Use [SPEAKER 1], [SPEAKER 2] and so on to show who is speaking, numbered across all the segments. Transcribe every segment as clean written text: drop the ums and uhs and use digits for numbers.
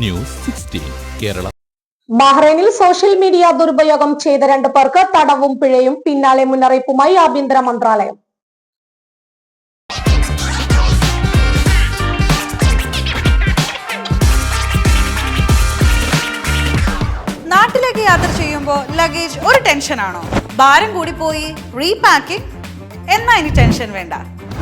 [SPEAKER 1] News 16 Kerala.
[SPEAKER 2] ബഹ്റൈനിൽ social media ദുരുപയോഗം ചെയ്ത 2 പേർക്ക് തടവും പിഴയും, പിന്നാലെ മുന്നറിയിപ്പുമായി ആഭ്യന്തര മന്ത്രാലയം.
[SPEAKER 3] നാട്ടിലേക്ക് യാത്ര ചെയ്യുമ്പോൾ ലഗേജ് ഒരു ടെൻഷനാണോ? ഭാരം കൂടി പോയി റീപാക്കിംഗ്? എന്നാ ഇനി ടെൻഷൻ വേണ്ട.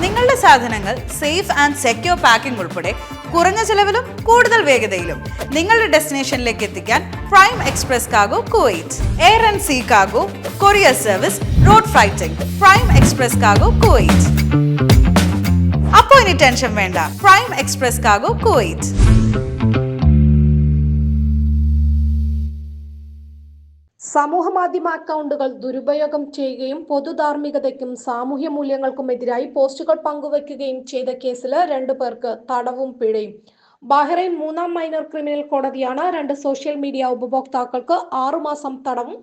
[SPEAKER 3] നിങ്ങളുടെ സാധനങ്ങൾ സേഫ് ആൻഡ് സെക്യൂർ പാക്കിംഗ് ഉൾപ്പെടെ കുറഞ്ഞ ചെലവിലും കൂടുതൽ വേഗതയിലും നിങ്ങളുടെ ഡെസ്റ്റിനേഷനിലേക്ക് എത്തിക്കാൻ Prime Express Cargo Kuwait. Air and sea cargo, courier service, road freighting. Prime Express Cargo Kuwait. അപ്പോൾ ഇനി ടെൻഷൻ വേണ്ട. Prime Express Cargo Kuwait.
[SPEAKER 2] സമൂഹമാധ്യമ അക്കൗണ്ടുകൾ ദുരുപയോഗം ചെയ്യുകയും പൊതുധാർമ്മികതയ്ക്കും സാമൂഹ്യ മൂല്യങ്ങൾക്കുമെതിരായി പോസ്റ്റുകൾ പങ്കുവയ്ക്കുകയും ചെയ്ത കേസിൽ 2 പേർക്ക് തടവും പിഴയും. ബഹ്റൈൻ 3ാം മൈനർ ക്രിമിനൽ കോടതിയാണ് 2 സോഷ്യൽ മീഡിയ ഉപഭോക്താക്കൾക്ക് 6 മാസം തടവും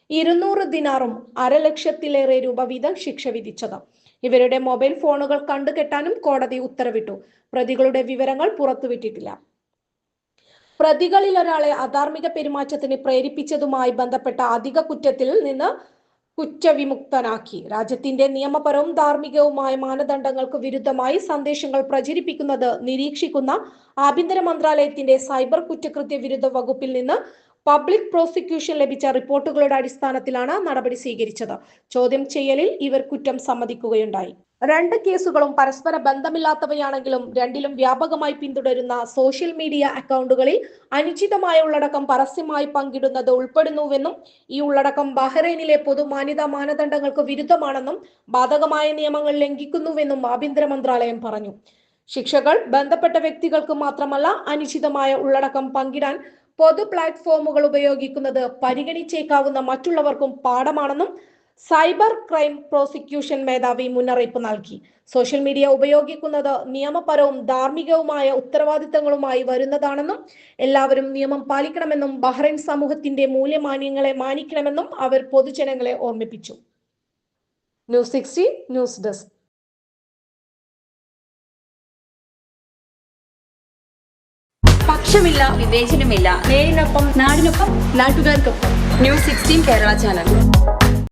[SPEAKER 2] 200 ദിനാറും $1,00,000 വീതം ശിക്ഷ വിധിച്ചത്. ഇവരുടെ മൊബൈൽ ഫോണുകൾ കണ്ടുകെട്ടാനും കോടതി ഉത്തരവിട്ടു. പ്രതികളുടെ വിവരങ്ങൾ പുറത്തുവിട്ടിട്ടില്ല. പ്രതികളിൽ ഒരാളെ അധാർമിക പെരുമാറ്റത്തിന് പ്രേരിപ്പിച്ചതുമായി ബന്ധപ്പെട്ട അധിക കുറ്റത്തിൽ നിന്ന് കുറ്റവിമുക്തനാക്കി. രാജ്യത്തിന്റെ നിയമപരവും ധാർമ്മികവുമായ മാനദണ്ഡങ്ങൾക്ക് വിരുദ്ധമായി സന്ദേശങ്ങൾ പ്രചരിപ്പിക്കുന്നത് നിരീക്ഷിക്കുന്ന ആഭ്യന്തര മന്ത്രാലയത്തിന്റെ സൈബർ കുറ്റകൃത്യ വിരുദ്ധ വകുപ്പിൽ നിന്ന് പബ്ലിക് പ്രോസിക്യൂഷൻ ലഭിച്ച റിപ്പോർട്ടുകളുടെ അടിസ്ഥാനത്തിലാണ് നടപടി സ്വീകരിച്ചത്. ചോദ്യം ചെയ്യലിൽ ഇവർ കുറ്റം സമ്മതിക്കുകയുണ്ടായി. 2 കേസുകളും പരസ്പര ബന്ധമില്ലാത്തവയാണെങ്കിലും രണ്ടിലും വ്യാപകമായി പിന്തുടരുന്ന സോഷ്യൽ മീഡിയ അക്കൗണ്ടുകളിൽ അനുചിതമായ ഉള്ളടക്കം പരസ്യമായി പങ്കിടുന്നത് ഉൾപ്പെടുന്നുവെന്നും ഈ ഉള്ളടക്കം ബഹ്റൈനിലെ പൊതുമാന്യതാ മാനദണ്ഡങ്ങൾക്ക് വിരുദ്ധമാണെന്നും ബാധകമായ നിയമങ്ങൾ ലംഘിക്കുന്നുവെന്നും ആഭ്യന്തര മന്ത്രാലയം പറഞ്ഞു. ശിക്ഷകൾ ബന്ധപ്പെട്ട വ്യക്തികൾക്ക് മാത്രമല്ല, അനുചിതമായ ഉള്ളടക്കം പങ്കിടാൻ പൊതു പ്ലാറ്റ്ഫോമുകൾ ഉപയോഗിക്കുന്നത് പരിഗണിച്ചേക്കാവുന്ന മറ്റുള്ളവർക്കും പാഠമാണെന്നും സൈബർ ക്രൈം പ്രോസിക്യൂഷൻ മേധാവി മുന്നറിയിപ്പ് നൽകി. സോഷ്യൽ മീഡിയ ഉപയോഗിക്കുന്നത് നിയമപരവും ധാർമ്മികവുമായ ഉത്തരവാദിത്തങ്ങളുമായി വരുന്നതാണെന്നും എല്ലാവരും നിയമം പാലിക്കണമെന്നും ബഹ്റൈൻ സമൂഹത്തിന്റെ മൂല്യമാന്യങ്ങളെ മാനിക്കണമെന്നും അവർ പൊതുജനങ്ങളെ ഓർമ്മിപ്പിച്ചു. News 16 News Desk.
[SPEAKER 4] പക്ഷമില്ല, വിവേചനമില്ല. നേരിനൊപ്പം, നാടിനൊപ്പം, നാട്ടുകാർക്കൊപ്പം. News 16 Kerala channel.